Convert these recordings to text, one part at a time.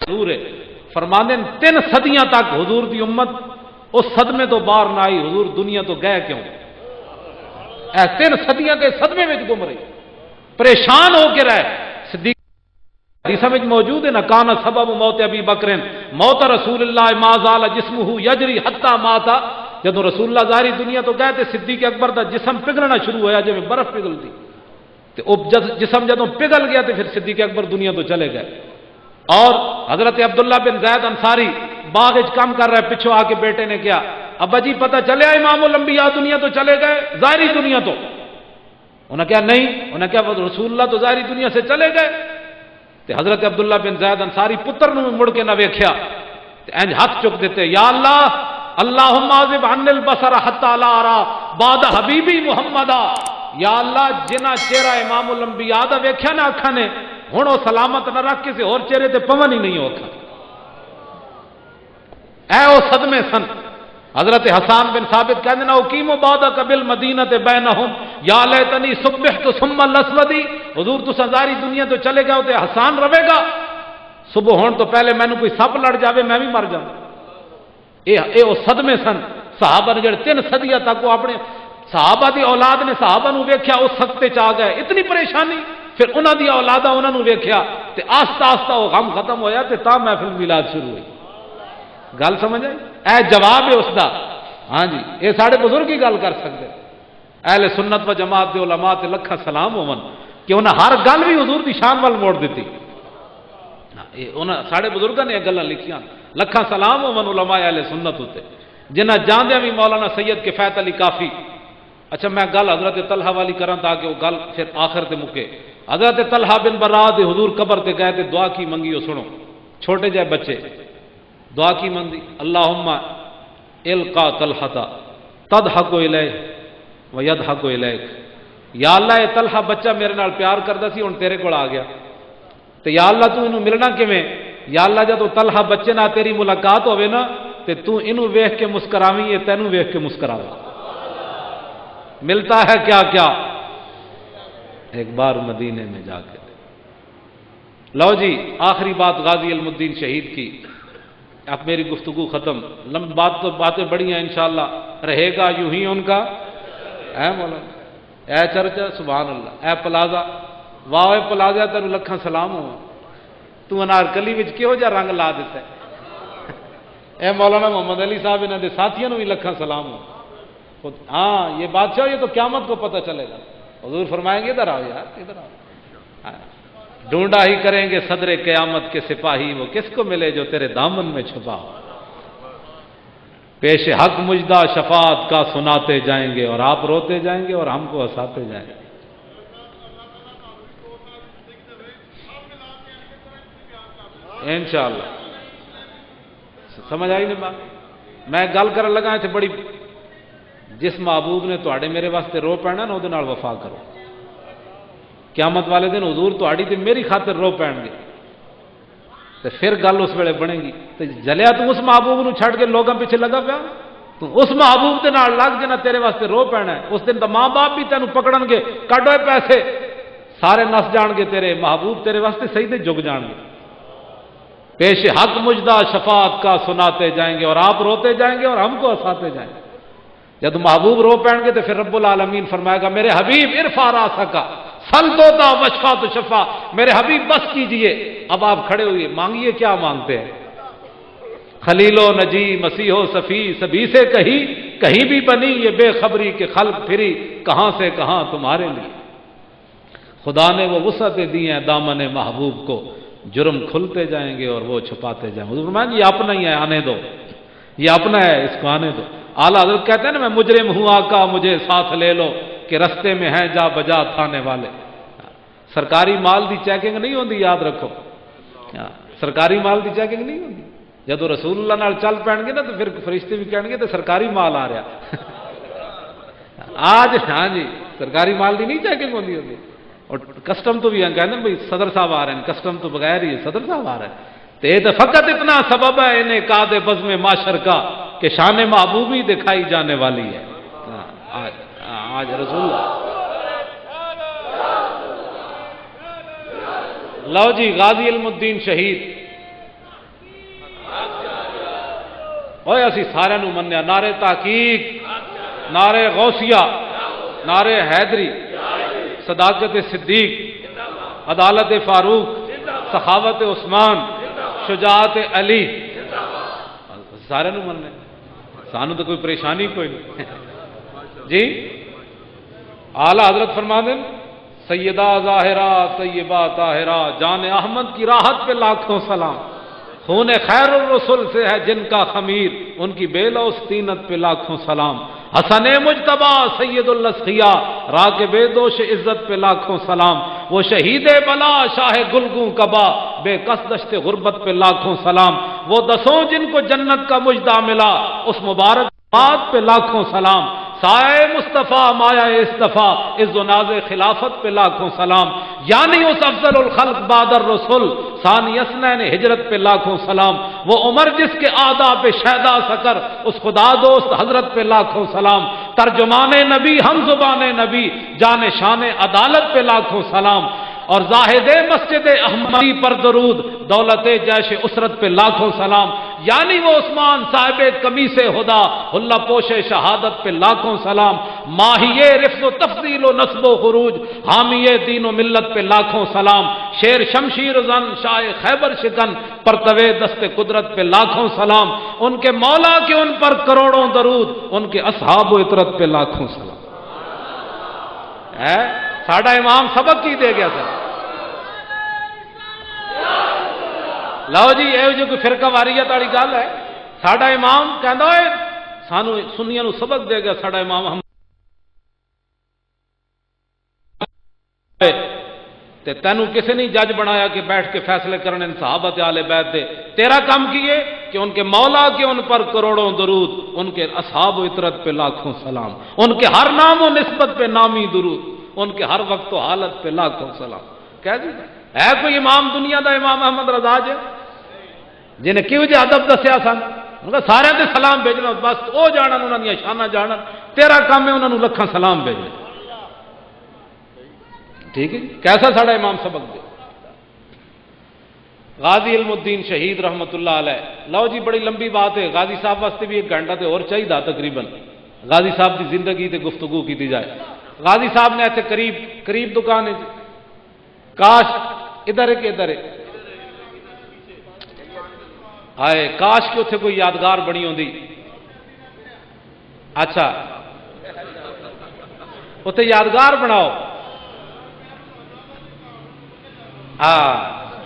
حضور ہے، فرماندے 3 صدیاں تک حضور دی امت اس صدمے تو باہر نہ آئی، حضور دنیا تو گئے کیوں؟ اے 3 صدیاں کے صدمے میں گم رہی، پریشان ہو کے رہے۔ صدیق حدیث میں موجود ہے نا، کانا سبب موت ابی بکر موت رسول اللہ ما زال جسمہ یجری حتی مات۔ جدوں رسول اللہ ظاہری دنیا تو گئے تے صدیق اکبر دا جسم پگھلنا شروع ہویا جویں برف پگھلدی، تے او جسم جدوں پگھل گیا تے پھر صدیق اکبر دنیا تو چلے گئے۔ اور حضرت عبداللہ بن زید انصاری باغ وچ کام کر رہے، پچھوں آ کے بیٹے نے کیا، ابا جی پتہ چلیا امام الانبیاء دنیا تو چلے گئے، ظاہری دنیا تو؟ انہوں نے کہا نہیں، انہوں نے کہا رسول اللہ تو ظاہری دنیا سے چلے گئے۔ تے حضرت عبداللہ بن زید انصاری پتر نو مڑ کے نہ ویکھیا تے انج ہاتھ چک دیتے، یا اللہ اللہم عذب عن البصر حتی لا ارى بعد حبیبی محمدا، یا اللہ جنہ چہرہ امام الانبیاء دا ویکھیا نا اکھاں نے، ہن او سلامت نہ رکھ کسی اور چہرے تے پون ہی نہیں ہو اکھاں۔ اے او صدمے سن۔ حضرت حسان بن ثابت کہتے ہیں اقیم بعدک بالمدینۃ بینہم یا لیتنی صبحت ثم الاسودی، حضور تو سزاری دنیا تو چلے گا تے حسان رہے گا، صبح ہون تو پہلے مینوں کوئی سپ لڑ جاوے میں بھی مر جاواں۔ اے او صدمے سن صحابہ نے جڑے 3 صدیاں تک وہ اپنے صحابہ دی اولاد نے صحابہ نو ویکھیا اس سختے چ آ گئے، اتنی پریشانی، پھر انہاں دی اولاداں انہاں نو ویکھیا تے آہستہ آہستہ وہ غم ختم ہویا تے تا محفل میلاد شروع ہوئی۔ گل سمجھ آئی؟ اے جواب ہے اس دا۔ ہاں جی، یہ سارے بزرگ ہی گل کر سکتے۔ اہل سنت و جماعت دے علماء تے لکھاں سلام ہون کہ انہاں ہر گل بھی حضور دی شان وال موڑ دیتی۔ انہاں سارے بزرگاں نے یہ گلاں لکھیاں، لکھاں سلام ہون علماء اہل سنت ہوتے جنہاں جاندیاں بھی مولانا سید کفایت علی کافی۔ اچھا میں گل حضرت طلحہ والی کراں تاکہ وہ گل پھر آخر تے مکے۔ حضرت طلحہ بن برا دے حضور قبر تے گئے تے دعا کی منگی، وہ سنو، چھوٹے جائے بچے دعا کی منگی، اللہم القا طلحہ تضحک الیہ ویضحک الیک، یا اللہ یہ طلحہ بچہ میرے نال پیار کردا سی ہن تیرے کول آ گیا تے یا اللہ تو انہوں ملنا کیویں؟ یا اللہ جدوں طلحہ بچے نال تیری ملاقات ہوے نا تے تو انہوں ویکھ کے مسکراویں، یہ تینوں ویکھ کے مسکراوے۔ ملتا ہے کیا کیا؟ ایک بار مدینے میں جا کے۔ لو جی آخری بات غازی علم الدین شہید کی، اب میری گفتگو ختم، لمبی باتیں بڑی ہیں انشاءاللہ، رہے گا یوں ہی ان کا۔ اے مولانا، اے چرچا، سبحان اللہ، اے پلازا، واہ اے پلازا تینوں لکھاں سلام ہو، تو انارکلی وچ کہو جا رنگ لا دیتا ہے۔ اے مولانا محمد علی صاحب انہاں دے ساتھیوں بھی لکھاں سلام ہو۔ ہاں یہ بادشاہ یہ تو قیامت کو پتہ چلے گا، حضور فرمائیں گے ادھر آؤ یار، ادھر آؤ، ڈھونڈا ہی کریں گے صدر قیامت کے سپاہی، وہ کس کو ملے جو تیرے دامن میں چھپا ہو، پیش حق مجدہ شفاعت کا سناتے جائیں گے اور آپ روتے جائیں گے اور ہم کو ہنساتے جائیں گے۔ انشاءاللہ سمجھ آئی نہیں بات؟ میں گل کرن لگا اتنے بڑی، جس محبوب نے تواڈے میرے واسطے رو پینا نا وہ وفا کرو، قیامت والے دن حضور تواڈی تے میری خاطر رو پین گے تو پھر گل اس ویلے بنے گی۔ تو جلیا تو اس محبوب نو چھڑ کے لوگوں پیچھے لگا پیا، تو اس محبوب دے نال لگ جنا تیرے واسطے رو پینا ہے، اس دن تو ماں باپ بھی تینوں پکڑن گے، کڈو پیسے، سارے نس جان گے، تیرے محبوب تیرے واسطے سجدے جھک جان گے، پیش حق مجدہ شفاعت کا سناتے جائیں گے اور آپ روتے جائیں گے اور ہم کو ہنساتے جائیں گے۔ جب محبوب رو پین گے تو پھر رب العالمین فرمائے گا میرے حبیب ارفع راسک سل دوتا وشفا تو شفا، میرے حبیب بس کیجئے، اب آپ کھڑے ہوئے مانگیے، کیا مانگتے ہیں؟ خلیل و نجی مسیح و صفی سبھی سے کہیں بھی بنی یہ بے خبری کے خلق پھری کہاں سے کہاں تمہارے لیے، خدا نے وہ وسعتیں دی ہیں دامن محبوب کو، جرم کھلتے جائیں گے اور وہ چھپاتے جائیں گے۔ حضور فرمائیں یہ اپنا ہی ہے، آنے دو، یہ اپنا ہے، اس کو آنے دو۔ اعلیٰ حضرت کہتے ہیں نا میں مجرم ہوں آقا مجھے ساتھ لے لو کہ رستے میں ہیں جا بجا تھانے والے۔ سرکاری مال دی چیکنگ نہیں ہوندی، یاد رکھو، سرکاری مال دی چیکنگ نہیں ہوندی۔ جدو رسول اللہ نال چل پین گے نا تو پھر فرشتے بھی کہیں گے تو سرکاری مال آ رہا آج، ہاں جی سرکاری مال دی نہیں چیکنگ ہوندی ہوندی، اور کسٹم تو بھی کہتے ہیں بھائی صدر صاحب آ رہے ہیں، کسٹم تو بغیر ہی صدر صاحب آ رہے ہیں، تو یہ تو فقط اتنا سبب ہے انہیں قاد بزم معاشر کا کہ شان محبوبی دکھائی جانے والی ہے۔ آج رسول اللہ، لو جی غازی علم الدین شہید اوے اسی سارے نو منیا، نعرے تحقیق، نعرے غوثیہ، نعرے حیدری، صداقت صدیق، عدالت فاروق، سخاوت عثمان، شجاعت علی، سارے نو مننے، سانو تو کوئی پریشانی کوئی نہیں جی۔ اعلیٰ حضرت فرما دیں سیدہ ظاہرہ طیبہ طاہرہ جان احمد کی راحت پہ لاکھوں سلام، خون خیر الرسل سے ہے جن کا خمیر، ان کی بے لوث طینت پہ لاکھوں سلام، حسن مجتبیٰ سید الاسقیاء راکب دوش عزت پہ لاکھوں سلام، وہ شہید بلا شاہ گلگوں کبا بے کس دشت غربت پہ لاکھوں سلام، وہ دسوں جن کو جنت کا مجدہ ملا اس مبارک بات پہ لاکھوں سلام، سائے مصطفیٰ مایا اصطفیٰ عز و ناز خلافت پہ لاکھوں سلام، یعنی اس افضل الخلق بعد الرسول ثانی اثنین ہجرت پہ لاکھوں سلام، وہ عمر جس کے آداب پہ شیدا سکر اس خدا دوست حضرت پہ لاکھوں سلام، ترجمان نبی ہم زبان نبی جان شان عدالت پہ لاکھوں سلام، اور زاہد مسجد احمدی پر درود دولت جیش اسرت پہ لاکھوں سلام، یعنی وہ عثمان صاحب قمیص خدا اللہ پوش شہادت پہ لاکھوں سلام، ماہی رفض و تفضیل و نصب و خروج حامی دین و ملت پہ لاکھوں سلام، شیر شمشیر زن شاہ خیبر شکن پرتوے دست قدرت پہ لاکھوں سلام، ان کے مولا کے ان پر کروڑوں درود، ان کے اصحاب و اطرت پہ لاکھوں سلام۔ ساڈا امام سبق کی دے گیا سر، لو جی یہ جو کوئی فرقہ واریت والی گل ہے، ساڈا امام کہندا ہے سانو سنیاں نو سبق دے گیا ساڈا امام ہم تے تینوں کسی نے جج بنایا کہ بیٹھ کے فیصلے کرنے صحابت اہل بیت دے، تیرا کام کیے کہ ان کے مولا کے ان پر کروڑوں درود، ان کے اصحاب و اطرت پہ لاکھوں سلام، ان کے ہر نام و نسبت پہ نامی درود، ان کے ہر وقت و حالت پہ لاکھوں سلام۔ کہہ دی ہے کوئی امام دنیا دا امام احمد رضا جے جنہیں کیوں جے ادب دسیا سن، انہاں سارے تے سلام بھیجنا، بس او جانن انہاں دی شاناں جانن، تیرا کام ہے انہاں نوں لکھاں سلام بھیجنے۔ ٹھیک ہے، کیسا ساڈا امام سبق دے۔ غازی علم الدین شہید رحمت اللہ علیہ، لو جی بڑی لمبی بات ہے، غازی صاحب واسطے بھی 1 گھنٹہ تے اور چاہیے تقریباً، غازی صاحب کی زندگی تے گفتگو کی جائے۔ غازی صاحب نے ایتھے قریب دکان ہے، کاش ادھر ہے کہ ادھر ہے، ہائے کاش کہ اتنے کوئی یادگار بنی ہوندی۔ اچھا اتنے یادگار بناؤ، ہاں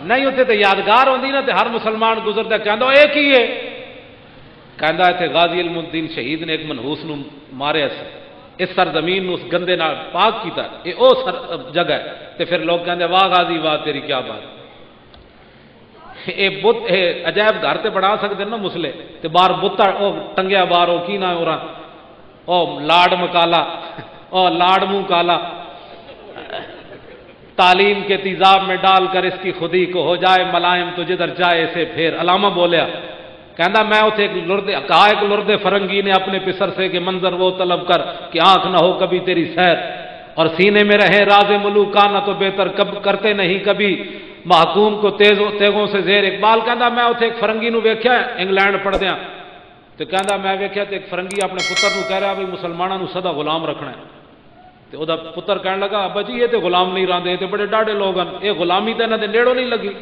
نہیں اتنے تو یادگار ہوندی نا، تو ہر مسلمان گزرتا کہندا ایک ہی ہے، کہندا اتنے غازی علم الدین شہید نے ایک منحوس نو ماریا سی، اس سرزمین نو اس گندے نال پاک کیتا، یہ او جگہ ہے، تے پھر لوگ کہندے واہ غازی واہ تیری کیا بات، اے بت عجائب گھر تے بنا سکتے نا مسلے، تے باہر بت او ٹنگیا باہر او کی نہ ہو رہا او لاڈ مکالا او لاڈ منہ کالا، تعلیم کے تیزاب میں ڈال کر اس کی خودی کو ہو جائے ملائم تو جدھر جائے اسے پھیر۔ علامہ بولیا کہندا میں اتنے ایک لردے فرنگی نے اپنے پسر سے کہ منظر وہ طلب کر کہ آنکھ نہ ہو کبھی تیری سیر، اور سینے میں رہے راز ملوکانہ تو بہتر کرتے نہیں کبھی محکوم کو تیغوں سے زیر۔ اقبال کہندا میں اتنے ایک فرنگی نو ویکھیا انگلینڈ پڑھدیاں، تو کہندا میں ویکھیا تے ایک فرنگی اپنے پتر نو کہہ رہا بھی مسلمانوں نو سدا غلام رکھنا ہے، تے او دا پتر کہن لگا ابا جی یہ تے غلام نہیں رہندے، یہ تے بڑے ڈاڈے لوگ ہیں، یہ غلامی تے انہاں دے نیڑوں نہیں لگی۔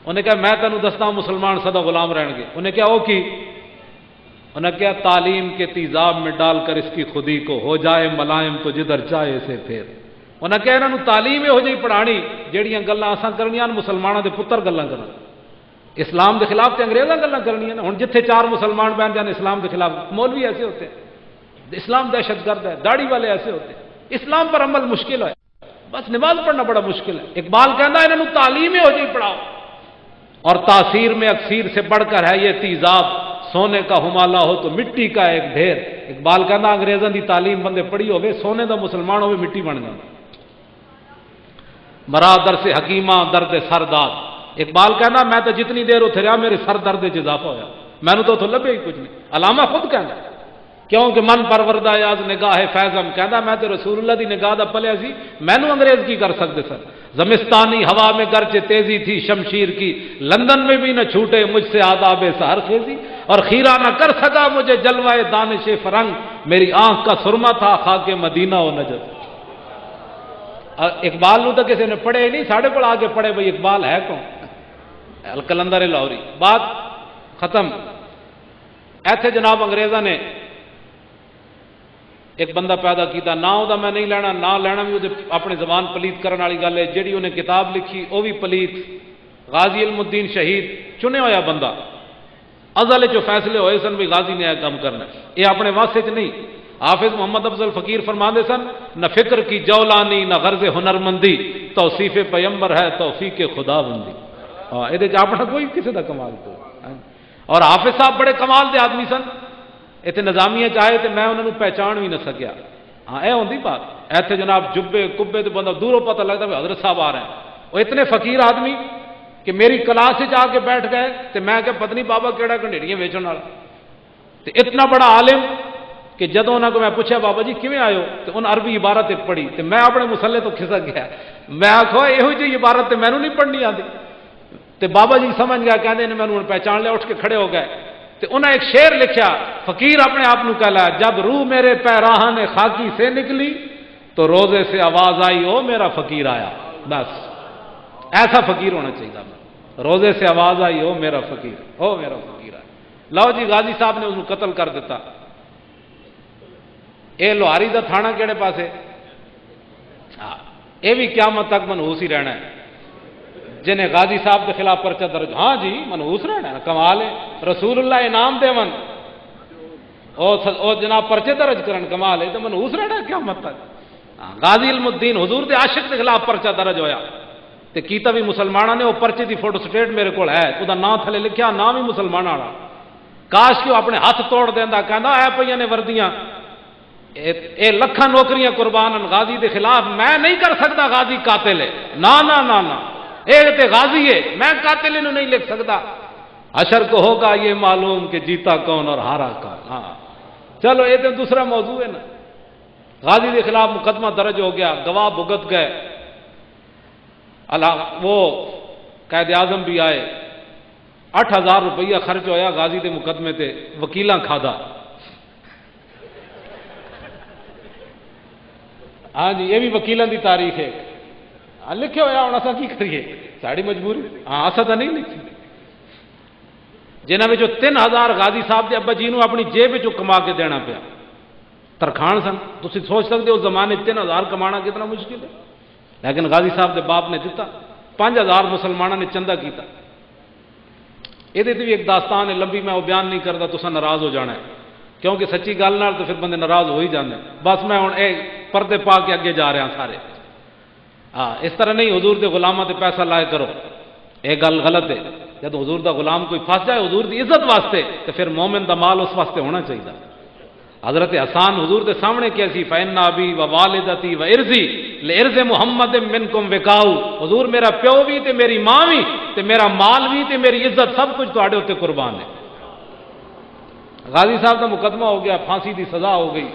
انہیں کہا میں تینوں دستا ہوں مسلمان سدا غلام رہن گے، انہیں کہا او کی، انہیں کہا تعلیم کے تیزاب میں ڈال کر اس کی خودی کو ہو جائے ملائم تو جدھر چاہے اسے پھیر۔ انہیں کہا انہوں تعلیم ہو جی پڑھانی جہاں گلاں اساں کرنیاں مسلمانوں دے پتر گلاں کرن، اسلام دے خلاف تے انگریزاں گلاں کرنیاں، ہن جتھے 4 مسلمان بہن جان اسلام دے خلاف، مولوی ایسے ہوتے ہیں، اسلام دہشت گرد ہے، داڑھی والے ایسے ہوتے ہیں، اسلام پر عمل مشکل ہے، بس نماز پڑھنا بڑا مشکل ہے۔ اقبال کہندا انہوں تعلیم ہو جی پڑھاؤ، اور تاثیر میں اکثیر سے بڑھ کر ہے یہ تیزاب، سونے کا ہمالا ہو تو مٹی کا ایک ڈھیر۔ اقبال کہندا انگریزاں دی تعلیم بندے پڑھی ہوئے، سونے دا مسلمان ہوئے مٹی بن جائے۔ مرادر سے حکیماں درد سر داد، اقبال کہنا میں تو جتنی دیر اتنے رہا میرے سر درد چ اضافہ ہوا، میں نے تو اتوں لبے ہی کچھ نہیں۔ علامہ خود کہنا کیونکہ من پروردہ یاز نگاہ فیضم، کہنا میں تو رسول اللہ دی نگاہ دا پلیا سی، مینوں انگریز کی کر سکتے سر۔ زمستانی ہوا میں گرچہ تیزی تھی شمشیر کی، لندن میں بھی نہ چھوٹے مجھ سے آداب سحر خیزی، اور خیرہ نہ کر سکا مجھے جلوہ دانش فرنگ، میری آنکھ کا سرما تھا خاک مدینہ و نجد۔ اقبال نو تو کسی نے پڑھے ہی نہیں، ساڑھے کو آگے پڑھے بھئی اقبال ہے کون؟ القلندر لاہوری۔ بات ختم۔ ایتھے جناب انگریزاں نے ایک بندہ پیدا کیتا، نہ وہ میں نہیں لینا، نہ لینا بھی وہ اپنی زبان پلیت کرنے والی گل ہے، جیڑی انہیں کتاب لکھی وہ بھی پلیت، غازی علم الدین شہید چنے ہویا بندہ، ازل جو فیصلے ہوئے سن بھی غازی نے کام کرنا، یہ اپنے واسطے چ نہیں۔ حافظ محمد افضل فقیر فرماندے سن، نہ فکر کی جولانی نہ غرض ہنرمندی، توصیف پیمبر ہے توفیق خدا بندی۔ یہ اپنا کوئی کسی کا کمال تو۔ اور حافظ صاحب بڑے کمال دے آدمی سن، اتنے نظامیہ چاہے تو میں انہوں نے پہچان بھی نہ سکیا۔ ہاں اے ہوندی بات، ایتھے جناب جبے کبے تو بندہ دوروں پتہ لگتا ہے حضرت صاحب آ رہے ہیں، وہ اتنے فقیر آدمی کہ میری کلاس آ کے بیٹھ گئے تو میں کہ پتہ نہیں بابا کیڑا کنڈیڑیاں ویچن والا، تو اتنا بڑا عالم کہ جدوں انہوں کو میں پوچھا بابا جی کیویں آئے ہو تو انہوں عربی عبارت ایک پڑھی تو میں اپنے مسلے تو کھسک گیا، میں آخو یہ جی عبارت تو مینوں نہیں پڑھنی آتی، تو بابا جی سمجھ گیا، کہتے ہیں میں نے پہچان لیا، اٹھ کے کھڑے ہو گئے، تو انہیں ایک شعر لکھیا، فقیر اپنے آپ کو کہلایا، جب روح میرے پیراہن خاکی سے نکلی تو روزے سے آواز آئی او میرا فقیر آیا۔ بس ایسا فقیر ہونا چاہیے، روزے سے آواز آئی او میرا فقیر، او میرا فقیر آیا۔ لو جی غازی صاحب نے اس کو قتل کر دیتا۔ اے لوہاری دا تھانہ کہڑے پاسے؟ یہ بھی قیامت تک منحوس ہی رہنا ہے، جنہیں غازی صاحب کے خلاف پرچہ درج، ہاں جی منحوس رہنا ہے، کمال ہے، رسول اللہ انعام دیون اور جناب پرچے درج کرن، کمال ہے، تو منحوس رہنا ہے قیامت تک۔ غازی علم الدین حضور دے عاشق کے خلاف پرچہ درج ہویا تے کیتا بھی مسلمانوں نے، وہ پرچے دی فوٹو سٹیٹ میرے کو ہے، وہ نام تھلے لکھیا، نام ہی مسلمان والا، کاش کہ وہ اپنے ہاتھ توڑ دیندا، کہندا اے پئیاں نے وردیاں، اے لکھاں نوکریاں قربان غازی دے خلاف، میں نہیں کر سکتا غازی قاتل ہے، نا نا نا نا، اے تے غازی ہے، میں قاتل انہوں نہیں لکھ سکتا، حشر کو ہوگا یہ معلوم کہ جیتا کون اور ہارا کون۔ ہاں چلو یہ تو دوسرا موضوع ہے نا۔ غازی کے خلاف مقدمہ درج ہو گیا، گواہ بھگت گئے، وہ قائد اعظم بھی آئے، 8,000 روپیہ خرچ ہویا غازی کے مقدمے تے، وکیلاں کھادا۔ ہاں جی یہ بھی وکیلاں دی تاریخ ہے، لکھے ہوا ہوں اصا کی کریے، ساری مجبوری، ہاں اصا تو نہیں لکھی۔ جنہوں میں جو 3,000 غازی صاحب کے ابا جی نو اپنی جیب جو کما کے دینا پیا، ترخان سن، تسی سوچ سکتے ہو اس زمانے 3,000 کمانا کتنا مشکل ہے، لیکن غازی صاحب کے باپ نے دیتا، 5,000 مسلمانوں نے چندہ کیتا۔ یہ بھی ایک داستان ہے لمبی، میں وہ بیان نہیں کرتا، تسا ناراض ہو جانا ہے، کیونکہ سچی گل نال تو پھر بندے ناراض ہو ہی جاندے، بس میں ہوں اے پردے پا کے اگے جا رہا سارے۔ ہاں اس طرح نہیں حضور دے غلاماں تے پیسہ لائے کرو، یہ گل غلط ہے۔ جب حضور دا غلام کوئی پھنس جائے حضور دی عزت واسطے تو پھر مومن دا مال اس واسطے ہونا چاہیے۔ حضرت حسان حضور دے سامنے کیسی فإن أبي ووالدتي وإرضي لإرض محمد منكم وقاؤ، حضور میرا پیو بھی تے میری ماں بھی تے میرا مال بھی تے میری عزت سب کچھ تواڈے اوتے قربان ہے۔ غازی صاحب دا مقدمہ ہو گیا، پھانسی دی سزا ہو گئی۔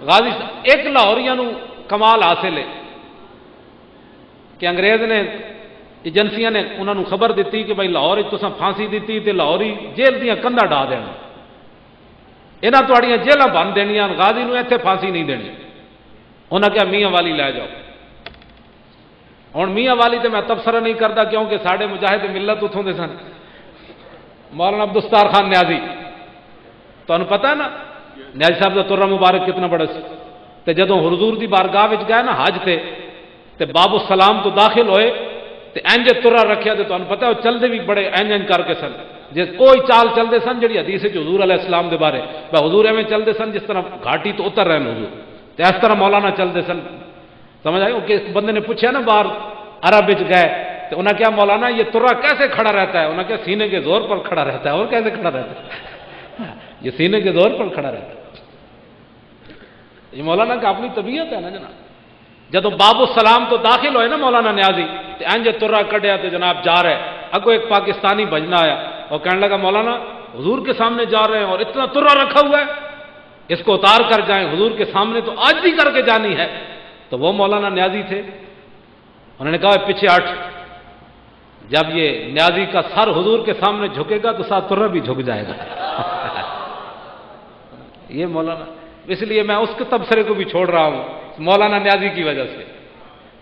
غازی ایک لاہوریاں نو کمال حاصل ہے کہ انگریز نے ایجنسیاں نے انہوں نے خبر دیتی کہ بھائی لاہور تساں پھانسی دیتی تے لاہوری جیل دیاں کندا ڈا دینا، یہاں تھوڑیاں جیلاں بن دینیاں، غازی نو ایتھے پھانسی نہیں دینی۔ انہوں نے کہا میاں والی لے جاؤ۔ ہوں میاں والی تو میں تبصرہ نہیں کرتا کیونکہ سارے مجاہد ملت اتوں دے سن، مولانا عبدالستار خان نیازی تمہیں پتہ ہے نا، نیازی صاحب کا ترہ مبارک کتنا بڑا سی، تے جدوں حضور دی بارگاہ وچ گئے نا حج تے باب السلام تو داخل ہوئے تے انج ترہ رکھیا، تے تمہیں پتہ ہے وہ چلتے بھی بڑے انج کر کے سن، جس کوئی چال چلتے سن جڑی حدیث ہے حضور علیہ السلام دے بارے، بھائی حضور ایویں چلتے سن جس طرح گھاٹی تو اتر رہے ہیں حضور، تے اس طرح مولانا چلتے سن۔ سمجھ آئی؟ کہ بندے نے پوچھا نا باہر عرب وچ گئے تو انہوں نے کہا مولانا یہ ترہ کیسے کھڑا رہتا ہے؟ انہوں نے کہا سینے کے زور پر کھڑا رہتا ہے۔ اور کیسے کھڑا رہتا ہے؟ یہ سینے کے زور پر کھڑا رہتا ہے۔ یہ مولانا کا اپنی طبیعت ہے نا جناب۔ جدو باب السلام تو داخل ہوئے نا مولانا نیازی تے انج ترہ کڈیا تے جناب جا رہے، اگو ایک پاکستانی بھجنا آیا اور کہنے لگا مولانا حضور کے سامنے جا رہے ہیں اور اتنا ترہ رکھا ہوا ہے، اس کو اتار کر جائیں، حضور کے سامنے تو آج بھی کر کے جانی ہے۔ تو وہ مولانا نیازی تھے، انہوں نے کہا پیچھے ہٹ، جب یہ نیازی کا سر حضور کے سامنے جھکے گا تو ساتھ ترہ بھی جھک جائے گا۔ یہ مولانا، اس لیے میں اس کے تبصرے کو بھی چھوڑ رہا ہوں مولانا نیازی کی وجہ سے،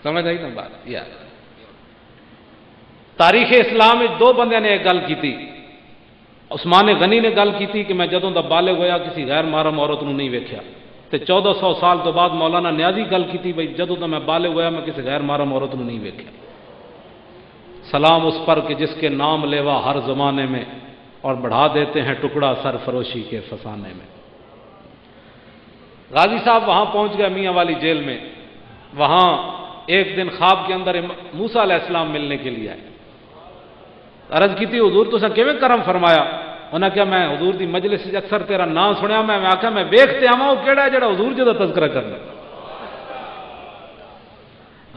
سمجھ آئی نا بات؟ تاریخ اسلام میں دو بندے نے ایک گل کی تھی۔ عثمان غنی نے گل کی تھی کہ میں جدوں دا بالغ ہویا کسی غیر محرم عورت نو نہیں ویکھیا، تے 1400 سال تو بعد مولانا نیازی گل کی تھی بھئی جدوں دا میں بالغ ہویا میں کسی غیر محرم عورت نو نہیں ویکھیا۔ سلام اس پر کہ جس کے نام لیوا ہر زمانے میں، اور بڑھا دیتے ہیں ٹکڑا سرفروشی کے فسانے میں۔ غازی صاحب وہاں پہنچ گئے میاں والی جیل میں، وہاں ایک دن خواب کے اندر موسیٰ علیہ السلام ملنے کے لیے آئے۔ عرض کی تھی حضور تساں کیویں کرم فرمایا؟ انہاں کہا میں حضور دی مجلس وچ اکثر تیرا نام سنیا، میں آکھا میں ویکھتے آواں وہ کیڑا ہے جڑا حضور جی دا تذکرہ کرنا۔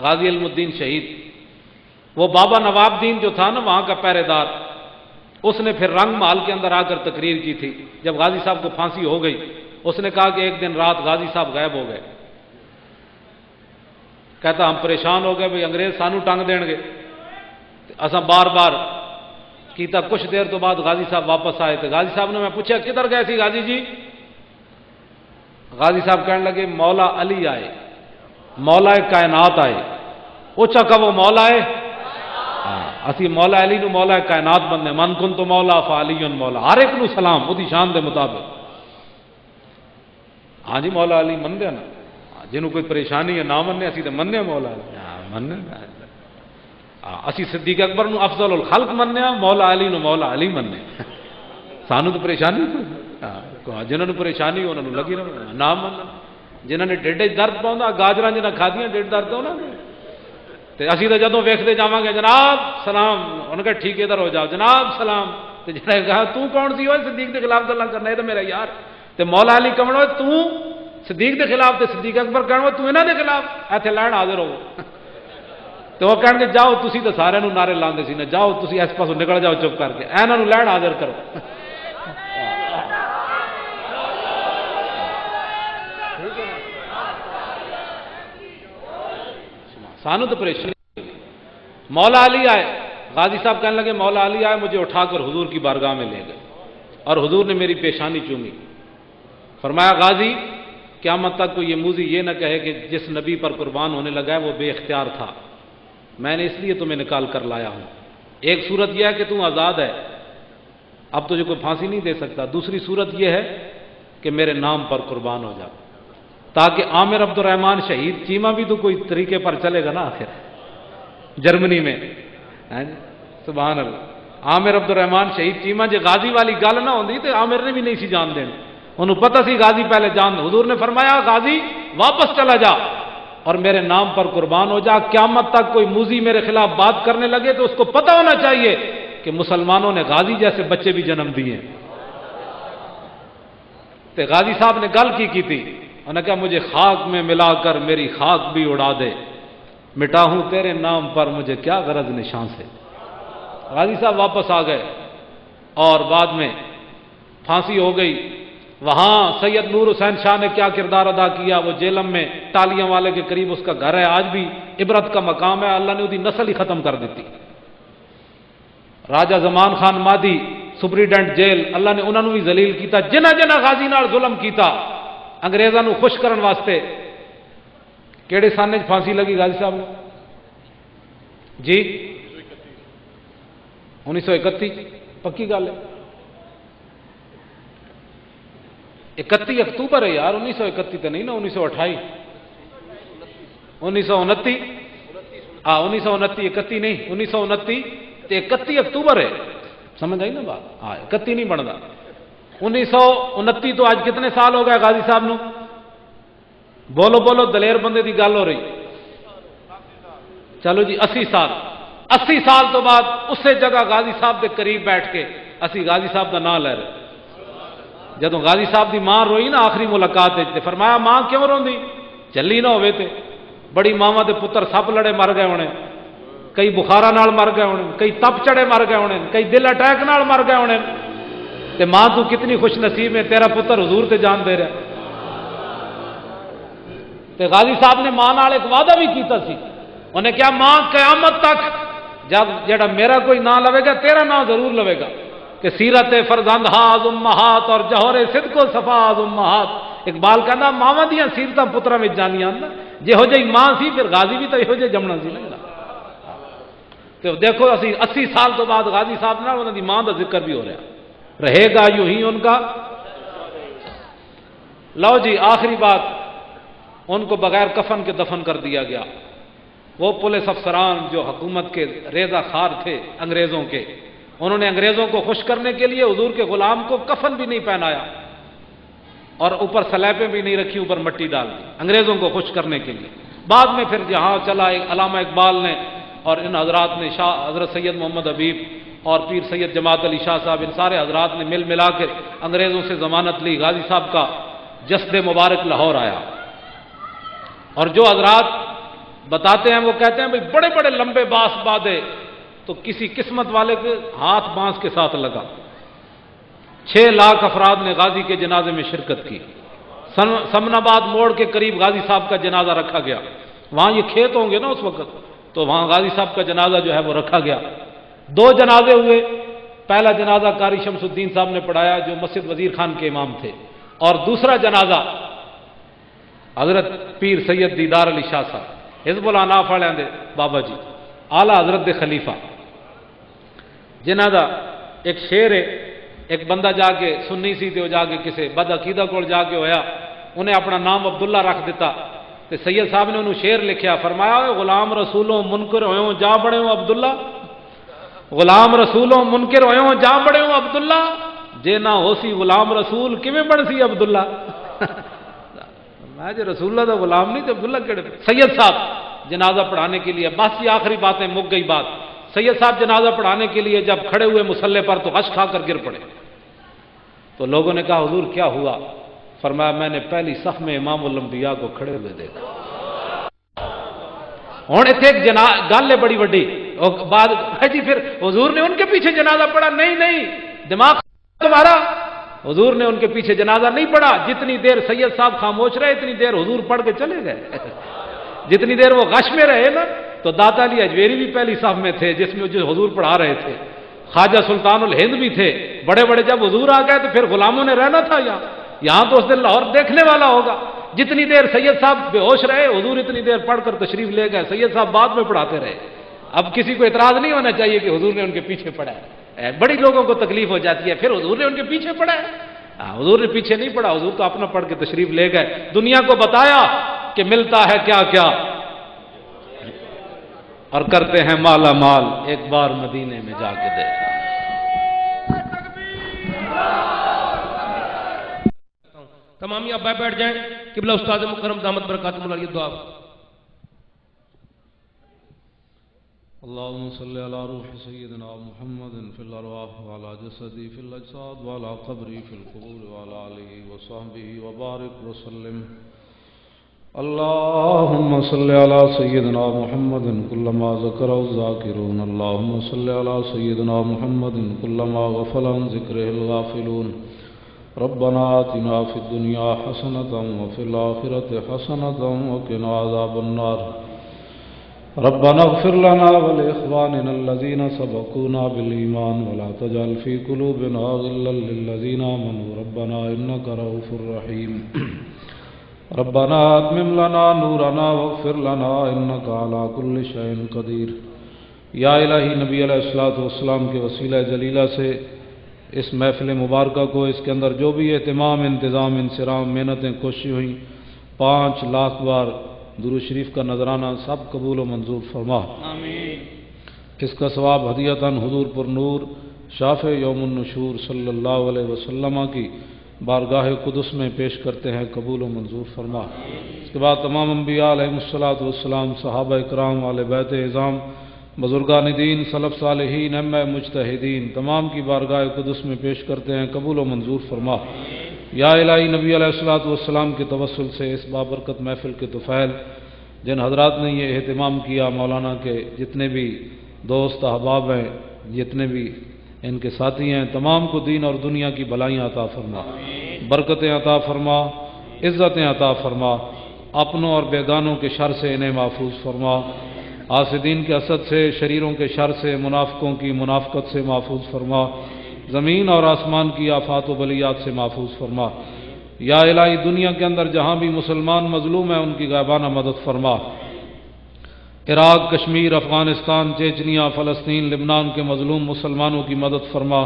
غازی علم الدین شہید، وہ بابا نواب دین جو تھا نا وہاں کا پہرے دار، اس نے پھر رنگ محل کے اندر آ کر تقریر کی تھی جب غازی صاحب کو پھانسی ہو گئی۔ اس نے کہا کہ ایک دن رات غازی صاحب غائب ہو گئے، کہتا ہم پریشان ہو گئے بھئی انگریز سانو ٹنگ دین گے، اساں بار بار کیتا، کچھ دیر تو بعد غازی صاحب واپس آئے تو غازی صاحب نے میں پوچھا کدھر گئے سی غازی جی؟ غازی صاحب کہنے لگے مولا علی آئے، مولا کائنات آئے۔ اچھا کہ وہ مولا ہے، اسی مولا علی نو مولا کائنات بننے، من کن تو مولا فعلی مولا، ہر ایک نو سلام وہ دی شان دے مطابق۔ ہاں جی مولا علی منتے نا، جنہوں کوئی پریشانی ہے نہ مننے، اسی تو مننے مولا علی، مننے اسی صدیق اکبر نو افضل الخلق مننے، مولا علی نو مولا علی مننے، سانو تو پریشانی جنہوں نے پریشانی انہوں نے لگی رہے نہ مننا، جنہوں نے ڈیڈ درد پاؤں گاجراں جنہیں کھادیاں ڈیڈ درد ہونا، تے اسی تو جدوں ویکھدے جاواں گے جناب سلام، انہوں نے کہا ٹھیک ادھر ہو جاؤ جناب سلام، تے جنہیں کہا تو کون سی ہوئے صدیق کے خلاف گلاں کرنا، یہ تو میرا یار، تے مولا علی کہنا ہوئے تو صدیق کے خلاف، تے صدیق اکبر کہنا ہوئے تو انہاں دے خلاف، ایتھے لین حاضر ہو۔ تو وہ کہن گے جاؤ تسی تو سارے نو نعرے لاندے سی نا، جاؤ تسی اس پاسوں نکل جاؤ چپ کر کے، انہاں نو لین حاضر کرو۔ سانو تو پریشانی۔ مولا علی آئے، غازی صاحب کہنے لگے مولا علی آئے، مجھے اٹھا کر حضور کی بارگاہ میں لے گئے اور حضور نے میری پیشانی چومی، فرمایا غازی قیامت تک کو یہ موذی یہ نہ کہے کہ جس نبی پر قربان ہونے لگا ہے وہ بے اختیار تھا، میں نے اس لیے تمہیں نکال کر لایا ہوں۔ ایک صورت یہ ہے کہ تم آزاد ہے، اب تجھے کوئی پھانسی نہیں دے سکتا، دوسری صورت یہ ہے کہ میرے نام پر قربان ہو جا، تاکہ عامر عبد الرحمن شہید چیمہ بھی تو کوئی طریقے پر چلے گا نا، آخر جرمنی میں، سبحان اللہ، عامر عبد الرحمن شہید چیمہ جے غازی والی گل نہ ہوندی تو عامر نے بھی نہیں سی جان دین، انہوں پتہ سی غازی پہلے جان دے۔ حضور نے فرمایا غازی واپس چلا جا اور میرے نام پر قربان ہو جا، قیامت تک کوئی موذی میرے خلاف بات کرنے لگے تو اس کو پتہ ہونا چاہیے کہ مسلمانوں نے غازی جیسے بچے بھی جنم دیے ہیں۔ تو غازی صاحب نے گل کی تھی، انہوں نے کہا مجھے خاک میں ملا کر میری خاک بھی اڑا دے، مٹا ہوں تیرے نام پر مجھے کیا غرض نشان سے۔ غازی صاحب واپس آ گئے اور بعد میں پھانسی ہو گئی۔ وہاں سید نور حسین شاہ نے کیا کردار ادا کیا، وہ جیلم میں ٹالیاں والے کے قریب اس کا گھر ہے، آج بھی عبرت کا مقام ہے، اللہ نے وہ دی نسل ہی ختم کر دیتی۔ راجہ زمان خان مادی سپریڈنٹ جیل، اللہ نے انہوں نے بھی ذلیل کیتا، جنہ جنہ غازی نال ظلم کیتا انگریزاں نو خوش کرن واسطے۔ کیڑے سانے پھانسی لگی غازی صاحب نے جی؟ 1931 پکی گل ہے، 31 اکتوبر ہے یار، 1931 تو نہیں نا، 1928 1929 1929 31 نہیں 1929 تے 31 اکتوبر ہے، سمجھ آئی نا بات؟ ہاں 31 نہیں بنتا، 1929 تو آج کتنے سال ہو گئے غازی صاحب نو؟ بولو بولو دلیر بندے دی گل ہو رہی، چلو جی 80 سال، 80 سال تو بعد اسی جگہ غازی صاحب دے قریب بیٹھ کے اسی غازی صاحب دا نام لے رہے۔ جدو غازی صاحب دی ماں روئی نا آخری ملاقات تے فرمایا ماں کیوں روندی؟ جلی نہ ہوئے تے بڑی ماواں دے پتر سپ لڑے مر گئے ہونے، کئی بخارا نال مر گئے ہونے، کئی تپ چڑے مر گئے ہونے، کئی دل اٹیک نال مر گئے ہونے، تے ماں تو کتنی خوش نصیب ہے تیرا پتر حضور تے جان دے رہا۔ تے غازی صاحب نے ماں نال ایک وعدہ بھی کیتا سی، انہیں کیا ماں قیامت تک جب جڑا میرا کوئی نام لوے گا تیرا نام ضرور لوے گا کہ سیرت فرزند ہاز امہات اور جوہر صدق و صفاز امہات. اقبال کہنا ماواں دیاں سیرتاں پتراں وچ جانیاں نا جہو جی ماں سی پھر غازی بھی تو یہو جے جمنا سی نا. تو دیکھو اسی 80 سال تو بعد غازی صاحب نال انہاں دی ماں دا ذکر بھی ہو رہا رہے گا یوں ہی ان کا. لو جی آخری بات، ان کو بغیر کفن کے دفن کر دیا گیا. وہ پولیس افسران جو حکومت کے ریزہ خار تھے انگریزوں کے، انہوں نے انگریزوں کو خوش کرنے کے لیے حضور کے غلام کو کفن بھی نہیں پہنایا اور اوپر سلیبیں بھی نہیں رکھی، اوپر مٹی ڈال دی انگریزوں کو خوش کرنے کے لیے. بعد میں پھر جہاں چلا علامہ اقبال نے اور ان حضرات نے شاہ حضرت سید محمد حبیب اور پیر سید جماعت علی شاہ صاحب، ان سارے حضرات نے مل ملا کے انگریزوں سے ضمانت لی. غازی صاحب کا جسد مبارک لاہور آیا. اور جو حضرات بتاتے ہیں وہ کہتے ہیں بھئی بڑے بڑے لمبے باس باندھے تو کسی قسمت والے کے ہاتھ بانس کے ساتھ لگا. 6 لاکھ افراد نے غازی کے جنازے میں شرکت کی. سمن آباد موڑ کے قریب غازی صاحب کا جنازہ رکھا گیا. وہاں یہ کھیت ہوں گے نا اس وقت، تو وہاں غازی صاحب کا جنازہ جو ہے وہ رکھا گیا. 2 جنازے ہوئے. پہلا جنازہ قاری شمس الدین صاحب نے پڑھایا جو مسجد وزیر خان کے امام تھے، اور دوسرا جنازہ حضرت پیر سید دیدار علی شاہ صاحب حزب الاناف والے دے بابا جی اعلیٰ حضرت دے خلیفہ، جنہ دا ایک شعر ہے. ایک بندہ جا کے سنی سی تے جا کے کسی بد عقیدہ کول جا کے ہویا، انہیں اپنا نام عبداللہ رکھ دیتا. تے سید صاحب نے انہوں شعر لکھیا، فرمایا غلام رسولوں منکر ہوئوں جا بڑے ہوں عبداللہ، غلام رسولوں منکر ہوئوں جا بڑے ہوں عبداللہ، جے نہ ہو سی غلام رسول کیویں بن سی عبداللہ. میں جو رسول اللہ دا غلام نہیں تو عبداللہ کیڑے. سید صاحب جنازہ پڑھانے کے لیے، بس یہ آخری باتیں مک گئی بات. سید صاحب جنازہ پڑھانے کے لیے جب کھڑے ہوئے مسلح پر تو غش کھا کر گر پڑے. تو لوگوں نے کہا حضور کیا ہوا؟ فرمایا میں نے پہلی صف میں امام الانبیاء کو کھڑے ہوئے دیکھا. ہوں اتنے ایک گل ہے بڑی وڈی. بعد جی پھر حضور نے ان کے پیچھے جنازہ پڑھا؟ نہیں، دماغ تمہارا. حضور نے ان کے پیچھے جنازہ نہیں پڑھا. جتنی دیر سید صاحب خاموش رہے اتنی دیر حضور پڑھ کے چلے گئے. جتنی دیر وہ غش میں رہے نا، تو داتا علی اجویری بھی پہلی صف میں تھے جس میں جو حضور پڑھا رہے تھے. خواجہ سلطان الہند بھی تھے. بڑے بڑے جب حضور آ گئے تو پھر غلاموں نے رہنا تھا یہاں تو اس دن لاہور دیکھنے والا ہوگا. جتنی دیر سید صاحب بے ہوش رہے حضور اتنی دیر پڑھ کر تشریف لے گئے. سید صاحب بعد میں پڑھاتے رہے. اب کسی کو اعتراض نہیں ہونا چاہیے کہ حضور نے ان کے پیچھے پڑھا ہے. بڑی لوگوں کو تکلیف ہو جاتی ہے پھر حضور نے ان کے پیچھے پڑھا ہے. حضور نے پیچھے نہیں پڑھا، حضور تو اپنا پڑھ کے تشریف لے گئے. دنیا کو بتایا کہ ملتا ہے کیا کیا اور کرتے ہیں مالا مال، ایک بار مدینے میں جا کے دیکھا. تمام آپ بیٹھ جائیں. قبلہ استاد مکرم دامت برکاتہ اللہ علیہ دعا. اللهم صل على روح سيدنا محمد في الارواح وعلى جسدي في الاجساد وعلى قبري في القبور وعلى اله وصحبه وبارك وسلم. اللهم صل على سيدنا محمد كلما ذكره الذاكرون. اللهم صل على سيدنا محمد كلما غفل عن ذكره الغافلون. ربنا آتنا في الدنيا حسنة وفي الآخرة حسنة وقنا عذاب النار. ربنا اغفر لنا ولإخواننا الذين سبقونا بالإيمان ولا تجعل في قلوبنا غلا للذين آمنوا ربنا إنك رؤوف رحيم. ربنا أتمم لنا نورنا واغفر لنا إنك على كل شيء قدير. یا الہی نبی علیہ الصلوۃ والسلام کے وسیلہ جلیلہ سے اس محفل مبارکہ کو، اس کے اندر جو بھی اہتمام، انتظام، انصرام، محنتیں، کوششیں ہوئیں، 5 لاکھ بار درود شریف کا نذرانہ سب قبول و منظور فرما. آمین. اس کا ثواب ہدیۃً حضور پر نور شافع یوم النشور صلی اللہ علیہ وسلم کی بارگاہ قدس میں پیش کرتے ہیں، قبول و منظور فرما. اس کے بعد تمام انبیاء علیہم الصلوۃ والسلام، صحابہ اکرام، اہل بیت اعظام، بزرگان دین، سلف صالحین، ائمہ مجتہدین، تمام کی بارگاہ قدس میں پیش کرتے ہیں، قبول و منظور فرما. یا الہی نبی علیہ الصلوۃ والسلام کے توسل سے اس بابرکت محفل کے طفیل جن حضرات نے یہ اہتمام کیا، مولانا کے جتنے بھی دوست احباب ہیں، جتنے بھی ان کے ساتھی ہیں، تمام کو دین اور دنیا کی بھلائیاں عطا فرما، برکتیں عطا فرما، عزتیں عطا فرما، اپنوں اور بیگانوں کے شر سے انہیں محفوظ فرما. حاسدین کے حسد سے، شریروں کے شر سے، منافقوں کی منافقت سے محفوظ فرما، زمین اور آسمان کی آفات و بلیات سے محفوظ فرما۔ یا الہی دنیا کے اندر جہاں بھی مسلمان مظلوم ہیں ان کی غائبانہ مدد فرما۔ عراق، کشمیر، افغانستان، چیچنیا، فلسطین، لبنان کے مظلوم مسلمانوں کی مدد فرما۔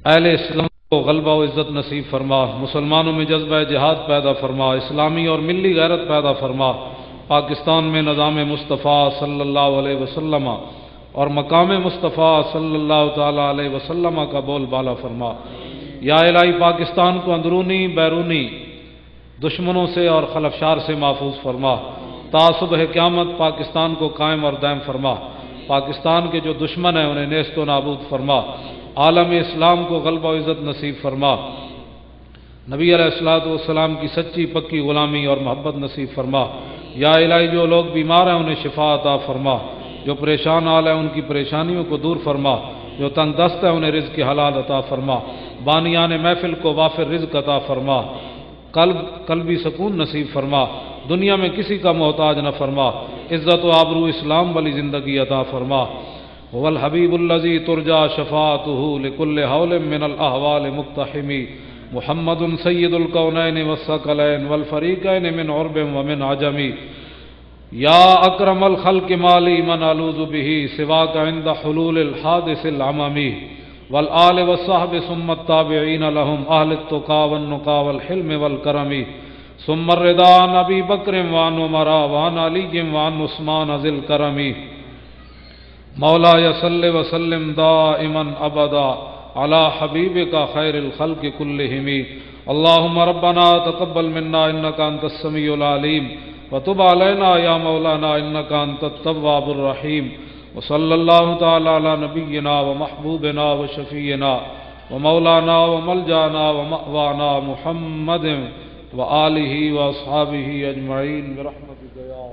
اہل اسلام کو غلبہ و عزت نصیب فرما، مسلمانوں میں جذبہ جہاد پیدا فرما، اسلامی اور ملی غیرت پیدا فرما۔ پاکستان میں نظام مصطفیٰ صلی اللہ علیہ وسلم اور مقام مصطفیٰ صلی اللہ تعالی علیہ وسلم کا بول بالا فرما۔ یا الہی پاکستان کو اندرونی بیرونی دشمنوں سے اور خلفشار سے محفوظ فرما۔ تا صبح قیامت پاکستان کو قائم اور دائم فرما۔ پاکستان کے جو دشمن ہیں انہیں نیست و نابود فرما۔ عالم اسلام کو غلبہ و عزت نصیب فرما۔ نبی علیہ الصلوۃ والسلام کی سچی پکی غلامی اور محبت نصیب فرما۔ یا الہی جو لوگ بیمار ہیں انہیں شفا عطا فرما، جو پریشان حال ہیں ان کی پریشانیوں کو دور فرما، جو تنگ دست ہیں انہیں رزق حلال عطا فرما۔ بانیان محفل کو وافر رزق عطا فرما، قلبی سکون نصیب فرما، دنیا میں کسی کا محتاج نہ فرما، عزت و آبرو اسلام والی زندگی عطا فرما۔ هو الحبیب الذی ترجا شفاعته لكل حول من الاحوال مقتحمی، محمد سید الکونین والثقلین والفریقین من عرب ومن عجم، یا اکرم الخلق مالی من الوذ به سواک عند حلول الحادث العممی، والآل والصحب ثم التابعین لهم اہل التقى والنقى والحلم والکرم، ثم الرضا عن ابی بکر وعن عمر وعن علی وعن عثمان ذی الکرم۔ مولا صل وسلم دائما ابدا على حبیبک خیر الخلق كلهم۔ اللهم ربنا تقبل منا انك انت السميع العليم وتب علينا يا مولانا انك انت التواب الرحيم، وصلى الله تعالى على نبينا ومحبوبنا وشفينا ومولانا وملجانا ومأوانا محمد وآلہ واصحابہ اجمعین برحمتک یا۔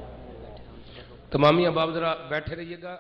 تمامی اب آپ ذرا بیٹھے رہیے گا۔